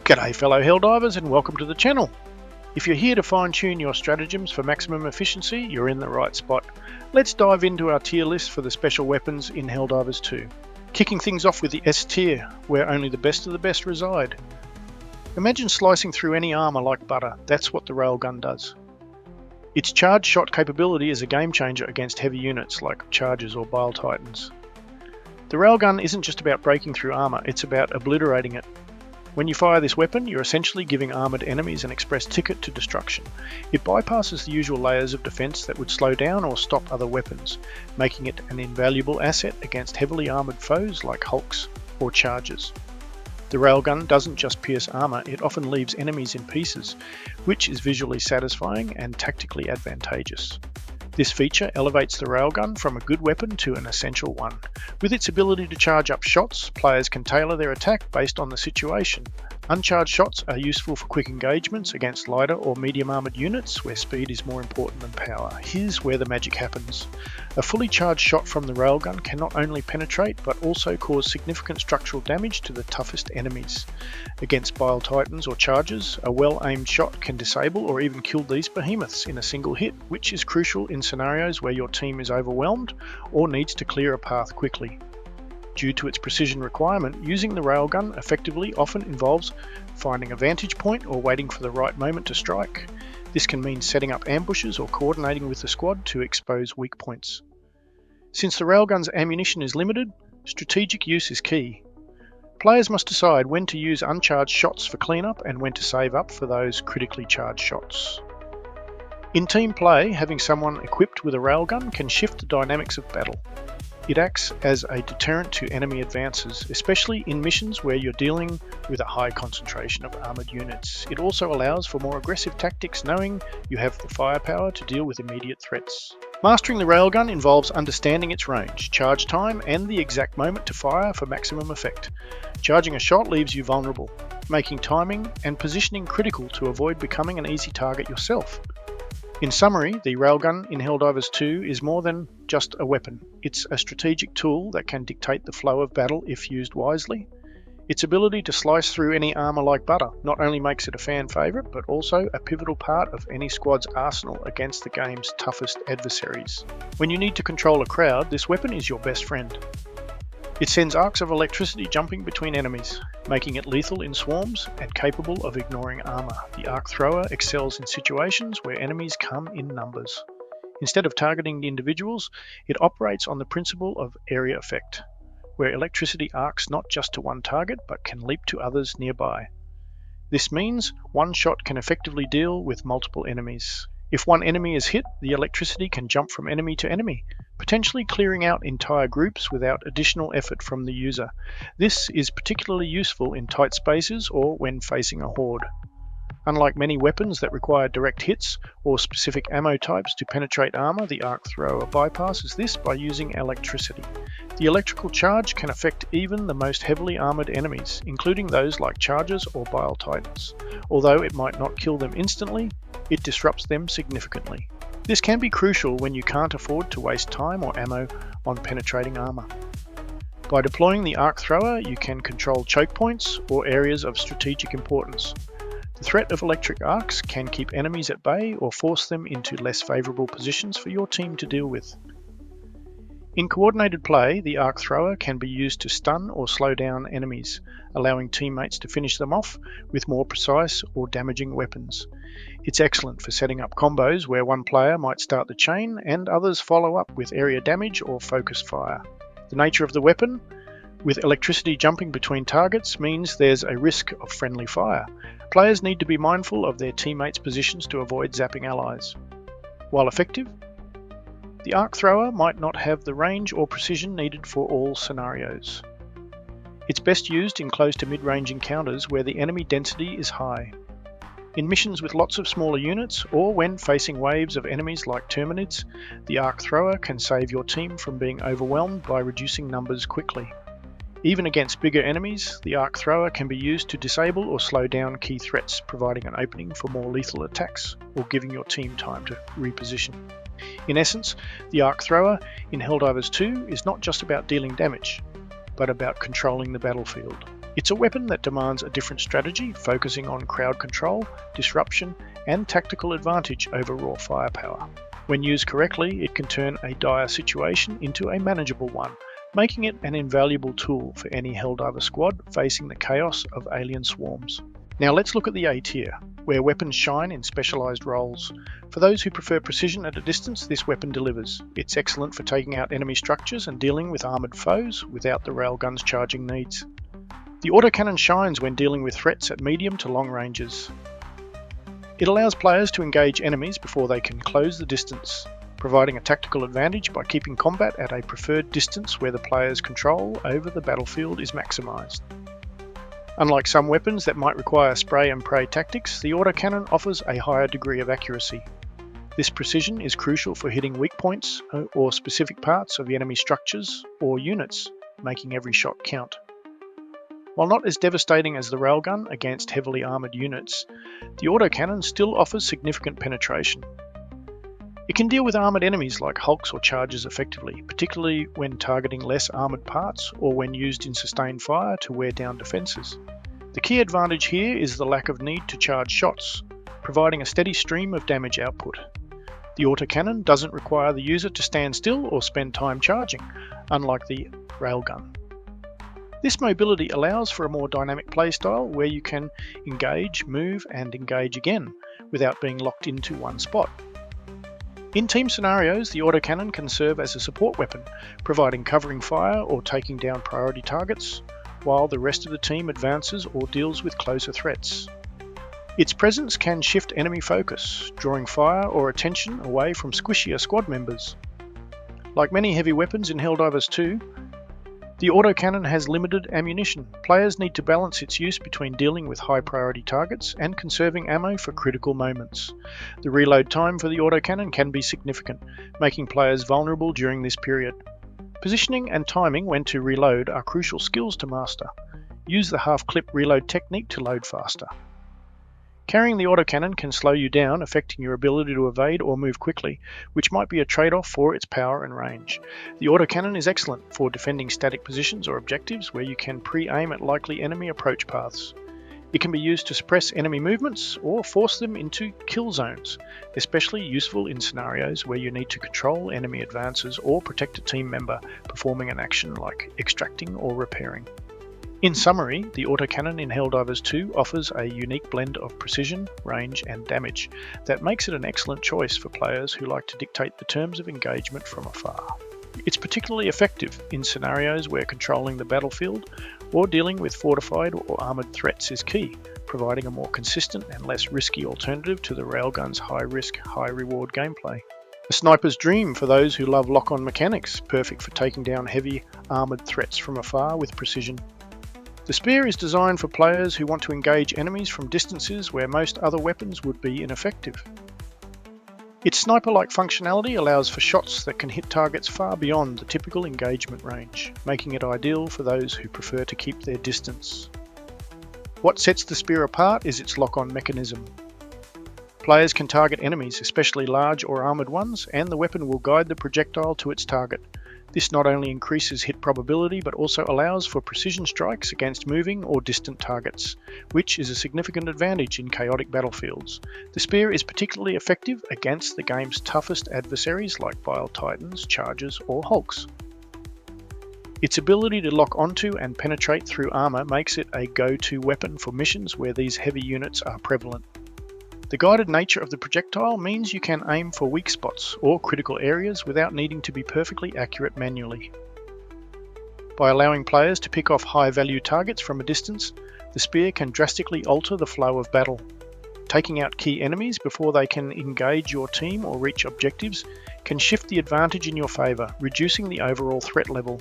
G'day fellow Helldivers and welcome to the channel. If you're here to fine-tune your stratagems for maximum efficiency, you're in the right spot. Let's dive into our tier list for the special weapons in Helldivers 2. Kicking things off with the S tier, where only the best of the best reside. Imagine slicing through any armor like butter. That's what the railgun does. Its charge shot capability is a game changer against heavy units like chargers or bile titans. The railgun isn't just about breaking through armor, it's about obliterating it. When you fire this weapon, you're essentially giving armoured enemies an express ticket to destruction. It bypasses the usual layers of defence that would slow down or stop other weapons, making it an invaluable asset against heavily armoured foes like hulks or chargers. The railgun doesn't just pierce armour, it often leaves enemies in pieces, which is visually satisfying and tactically advantageous. This feature elevates the railgun from a good weapon to an essential one. With its ability to charge up shots, players can tailor their attack based on the situation. Uncharged shots are useful for quick engagements against lighter or medium armoured units where speed is more important than power. Here's where the magic happens. A fully charged shot from the railgun can not only penetrate but also cause significant structural damage to the toughest enemies. Against bile titans or chargers, a well-aimed shot can disable or even kill these behemoths in a single hit, which is crucial in scenarios where your team is overwhelmed or needs to clear a path quickly. Due to its precision requirement, using the railgun effectively often involves finding a vantage point or waiting for the right moment to strike. This can mean setting up ambushes or coordinating with the squad to expose weak points. Since the railgun's ammunition is limited, strategic use is key. Players must decide when to use uncharged shots for cleanup and when to save up for those critically charged shots. In team play, having someone equipped with a railgun can shift the dynamics of battle. It acts as a deterrent to enemy advances, especially in missions where you're dealing with a high concentration of armoured units. It also allows for more aggressive tactics knowing you have the firepower to deal with immediate threats. Mastering the railgun involves understanding its range, charge time, and the exact moment to fire for maximum effect. Charging a shot leaves you vulnerable, making timing and positioning critical to avoid becoming an easy target yourself. In summary, the railgun in Helldivers 2 is more than just a weapon. It's a strategic tool that can dictate the flow of battle if used wisely. Its ability to slice through any armour like butter not only makes it a fan favourite, but also a pivotal part of any squad's arsenal against the game's toughest adversaries. When you need to control a crowd, this weapon is your best friend. It sends arcs of electricity jumping between enemies, making it lethal in swarms and capable of ignoring armour. The arc thrower excels in situations where enemies come in numbers. Instead of targeting the individuals, it operates on the principle of area effect, where electricity arcs not just to one target but can leap to others nearby. This means one shot can effectively deal with multiple enemies. If one enemy is hit, the electricity can jump from enemy to enemy, potentially clearing out entire groups without additional effort from the user. This is particularly useful in tight spaces or when facing a horde. Unlike many weapons that require direct hits or specific ammo types to penetrate armor, the arc thrower bypasses this by using electricity. The electrical charge can affect even the most heavily armored enemies, including those like chargers or bile titans. Although it might not kill them instantly, it disrupts them significantly. This can be crucial when you can't afford to waste time or ammo on penetrating armor. By deploying the arc thrower, you can control choke points or areas of strategic importance. The threat of electric arcs can keep enemies at bay or force them into less favourable positions for your team to deal with. In coordinated play, the arc thrower can be used to stun or slow down enemies, allowing teammates to finish them off with more precise or damaging weapons. It's excellent for setting up combos where one player might start the chain and others follow up with area damage or focused fire. The nature of the weapon, with electricity jumping between targets, means there's a risk of friendly fire. Players need to be mindful of their teammates' positions to avoid zapping allies. While effective, the arc thrower might not have the range or precision needed for all scenarios. It's best used in close to mid-range encounters where the enemy density is high. In missions with lots of smaller units, or when facing waves of enemies like Terminids, the arc thrower can save your team from being overwhelmed by reducing numbers quickly. Even against bigger enemies, the arc thrower can be used to disable or slow down key threats, providing an opening for more lethal attacks or giving your team time to reposition. In essence, the arc thrower in Helldivers 2 is not just about dealing damage, but about controlling the battlefield. It's a weapon that demands a different strategy, focusing on crowd control, disruption, and tactical advantage over raw firepower. When used correctly, it can turn a dire situation into a manageable one, making it an invaluable tool for any Helldiver squad facing the chaos of alien swarms. Now let's look at the A tier, where weapons shine in specialised roles. For those who prefer precision at a distance, this weapon delivers. It's excellent for taking out enemy structures and dealing with armoured foes without the railgun's charging needs. The autocannon shines when dealing with threats at medium to long ranges. It allows players to engage enemies before they can close the distance, providing a tactical advantage by keeping combat at a preferred distance where the player's control over the battlefield is maximised. Unlike some weapons that might require spray and pray tactics, the autocannon offers a higher degree of accuracy. This precision is crucial for hitting weak points or specific parts of enemy structures or units, making every shot count. While not as devastating as the railgun against heavily armoured units, the autocannon still offers significant penetration. It can deal with armoured enemies like hulks or chargers effectively, particularly when targeting less armoured parts or when used in sustained fire to wear down defences. The key advantage here is the lack of need to charge shots, providing a steady stream of damage output. The autocannon doesn't require the user to stand still or spend time charging, unlike the railgun. This mobility allows for a more dynamic playstyle where you can engage, move, and engage again without being locked into one spot. In team scenarios, the autocannon can serve as a support weapon, providing covering fire or taking down priority targets, while the rest of the team advances or deals with closer threats. Its presence can shift enemy focus, drawing fire or attention away from squishier squad members. Like many heavy weapons in Helldivers II, the autocannon has limited ammunition. Players need to balance its use between dealing with high priority targets and conserving ammo for critical moments. The reload time for the autocannon can be significant, making players vulnerable during this period. Positioning and timing when to reload are crucial skills to master. Use the half-clip reload technique to load faster. Carrying the autocannon can slow you down, affecting your ability to evade or move quickly, which might be a trade-off for its power and range. The autocannon is excellent for defending static positions or objectives where you can pre-aim at likely enemy approach paths. It can be used to suppress enemy movements or force them into kill zones, especially useful in scenarios where you need to control enemy advances or protect a team member performing an action like extracting or repairing. In summary, the autocannon in Helldivers II offers a unique blend of precision, range, and damage that makes it an excellent choice for players who like to dictate the terms of engagement from afar. It's particularly effective in scenarios where controlling the battlefield or dealing with fortified or armoured threats is key, providing a more consistent and less risky alternative to the railgun's high-risk, high-reward gameplay. A sniper's dream for those who love lock-on mechanics, perfect for taking down heavy armoured threats from afar with precision. The spear is designed for players who want to engage enemies from distances where most other weapons would be ineffective. Its sniper-like functionality allows for shots that can hit targets far beyond the typical engagement range, making it ideal for those who prefer to keep their distance. What sets the spear apart is its lock-on mechanism. Players can target enemies, especially large or armoured ones, and the weapon will guide the projectile to its target. This not only increases hit probability but also allows for precision strikes against moving or distant targets, which is a significant advantage in chaotic battlefields. The spear is particularly effective against the game's toughest adversaries like Bile Titans, Chargers, or Hulks. Its ability to lock onto and penetrate through armour makes it a go-to weapon for missions where these heavy units are prevalent. The guided nature of the projectile means you can aim for weak spots or critical areas without needing to be perfectly accurate manually. By allowing players to pick off high-value targets from a distance, the spear can drastically alter the flow of battle. Taking out key enemies before they can engage your team or reach objectives can shift the advantage in your favour, reducing the overall threat level.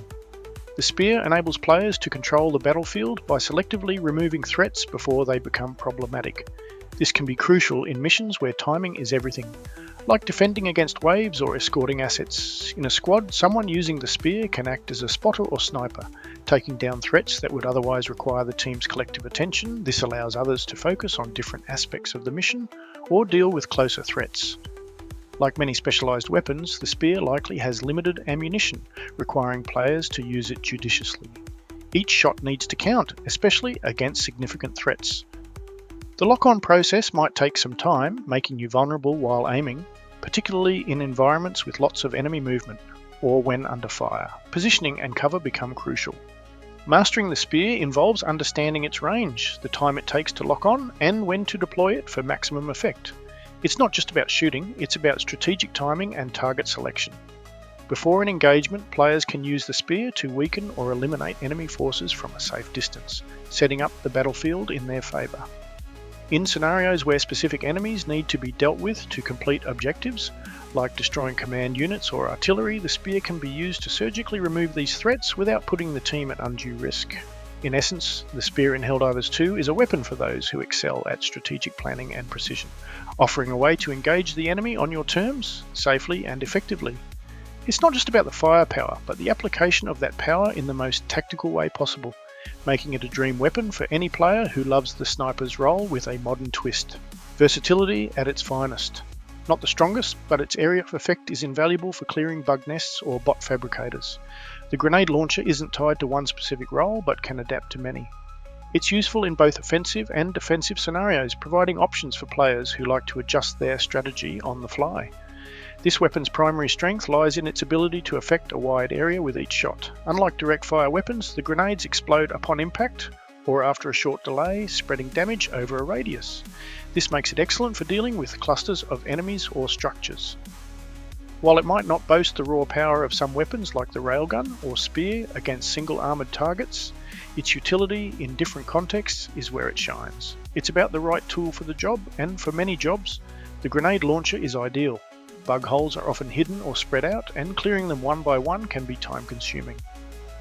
The spear enables players to control the battlefield by selectively removing threats before they become problematic. This can be crucial in missions where timing is everything, like defending against waves or escorting assets. In a squad, someone using the spear can act as a spotter or sniper, taking down threats that would otherwise require the team's collective attention. This allows others to focus on different aspects of the mission or deal with closer threats. Like many specialised weapons, the spear likely has limited ammunition, requiring players to use it judiciously. Each shot needs to count, especially against significant threats. The lock-on process might take some time, making you vulnerable while aiming, particularly in environments with lots of enemy movement, or when under fire. Positioning and cover become crucial. Mastering the spear involves understanding its range, the time it takes to lock on, and when to deploy it for maximum effect. It's not just about shooting, it's about strategic timing and target selection. Before an engagement, players can use the spear to weaken or eliminate enemy forces from a safe distance, setting up the battlefield in their favour. In scenarios where specific enemies need to be dealt with to complete objectives, like destroying command units or artillery, the spear can be used to surgically remove these threats without putting the team at undue risk. In essence, the spear in Helldivers II is a weapon for those who excel at strategic planning and precision, offering a way to engage the enemy on your terms, safely and effectively. It's not just about the firepower, but the application of that power in the most tactical way possible, making it a dream weapon for any player who loves the sniper's role with a modern twist. Versatility at its finest. Not the strongest, but its area of effect is invaluable for clearing bug nests or bot fabricators. The grenade launcher isn't tied to one specific role, but can adapt to many. It's useful in both offensive and defensive scenarios, providing options for players who like to adjust their strategy on the fly. This weapon's primary strength lies in its ability to affect a wide area with each shot. Unlike direct fire weapons, the grenades explode upon impact or after a short delay, spreading damage over a radius. This makes it excellent for dealing with clusters of enemies or structures. While it might not boast the raw power of some weapons like the railgun or spear against single armoured targets, its utility in different contexts is where it shines. It's about the right tool for the job, and for many jobs, the grenade launcher is ideal. Bug holes are often hidden or spread out, and clearing them one by one can be time-consuming.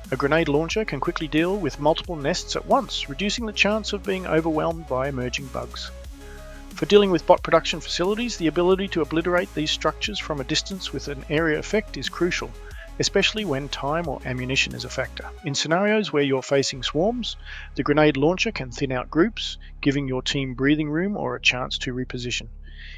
A grenade launcher can quickly deal with multiple nests at once, reducing the chance of being overwhelmed by emerging bugs. For dealing with bot production facilities, the ability to obliterate these structures from a distance with an area effect is crucial, especially when time or ammunition is a factor. In scenarios where you're facing swarms, the grenade launcher can thin out groups, giving your team breathing room or a chance to reposition.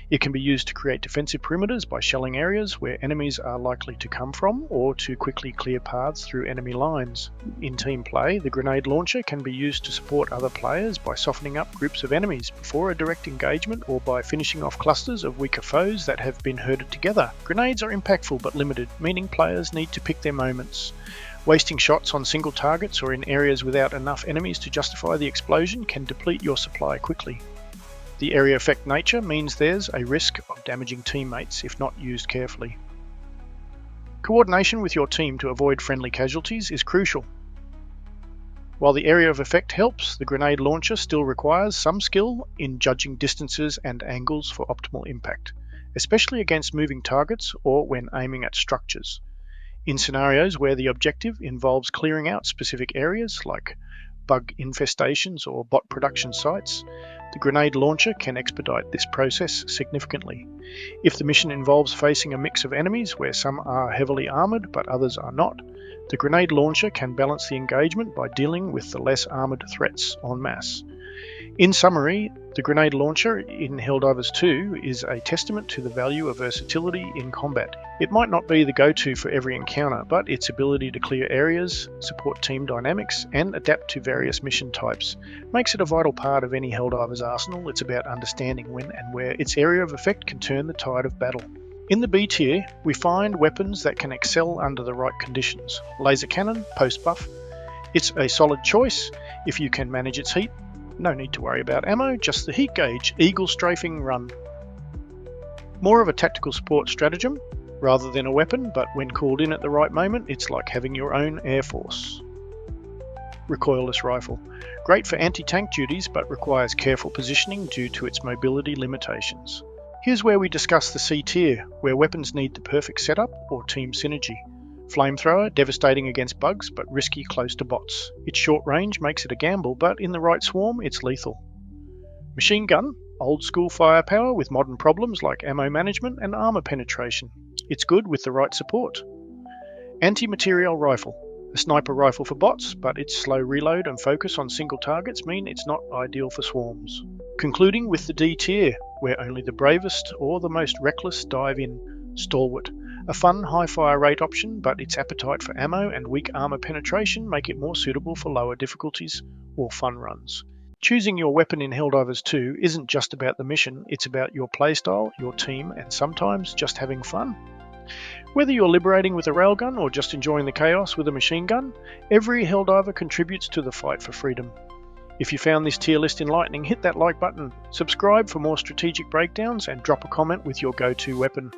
It can be used to create defensive perimeters by shelling areas where enemies are likely to come from, or to quickly clear paths through enemy lines. In team play, the grenade launcher can be used to support other players by softening up groups of enemies before a direct engagement, or by finishing off clusters of weaker foes that have been herded together. Grenades are impactful but limited, meaning players need to pick their moments. Wasting shots on single targets or in areas without enough enemies to justify the explosion can deplete your supply quickly. The area effect nature means there's a risk of damaging teammates if not used carefully. Coordination with your team to avoid friendly casualties is crucial. While the area of effect helps, the grenade launcher still requires some skill in judging distances and angles for optimal impact, especially against moving targets or when aiming at structures. In scenarios where the objective involves clearing out specific areas like bug infestations or bot production sites, the grenade launcher can expedite this process significantly. If the mission involves facing a mix of enemies where some are heavily armoured but others are not, the grenade launcher can balance the engagement by dealing with the less armoured threats en masse. In summary, the grenade launcher in Helldivers II is a testament to the value of versatility in combat. It might not be the go-to for every encounter, but its ability to clear areas, support team dynamics, and adapt to various mission types makes it a vital part of any Helldivers arsenal. It's about understanding when and where its area of effect can turn the tide of battle. In the B tier, we find weapons that can excel under the right conditions. Laser cannon, post-buff. It's a solid choice if you can manage its heat. No need to worry about ammo, just the heat gauge, eagle strafing run. More of a tactical support stratagem rather than a weapon, but when called in at the right moment, it's like having your own air force. Recoilless rifle. Great for anti-tank duties, but requires careful positioning due to its mobility limitations. Here's where we discuss the C tier, where weapons need the perfect setup or team synergy. Flamethrower, devastating against bugs, but risky close to bots. Its short range makes it a gamble, but in the right swarm, it's lethal. Machine gun, old school firepower with modern problems like ammo management and armor penetration. It's good with the right support. Anti-material rifle, a sniper rifle for bots, but its slow reload and focus on single targets mean it's not ideal for swarms. Concluding with the D tier, where only the bravest or the most reckless dive in. Stalwart, A fun high fire rate option, but its appetite for ammo and weak armor penetration make it more suitable for lower difficulties or fun runs. Choosing your weapon in Helldivers 2 isn't just about the mission, it's about your playstyle, your team, and sometimes just having fun. Whether you're liberating with a railgun or just enjoying the chaos with a machine gun, every Helldiver contributes to the fight for freedom. If you found this tier list enlightening, hit that like button, subscribe for more strategic breakdowns, and drop a comment with your go-to weapon.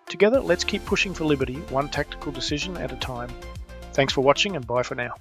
Together, let's keep pushing for liberty, one tactical decision at a time. Thanks for watching, and bye for now.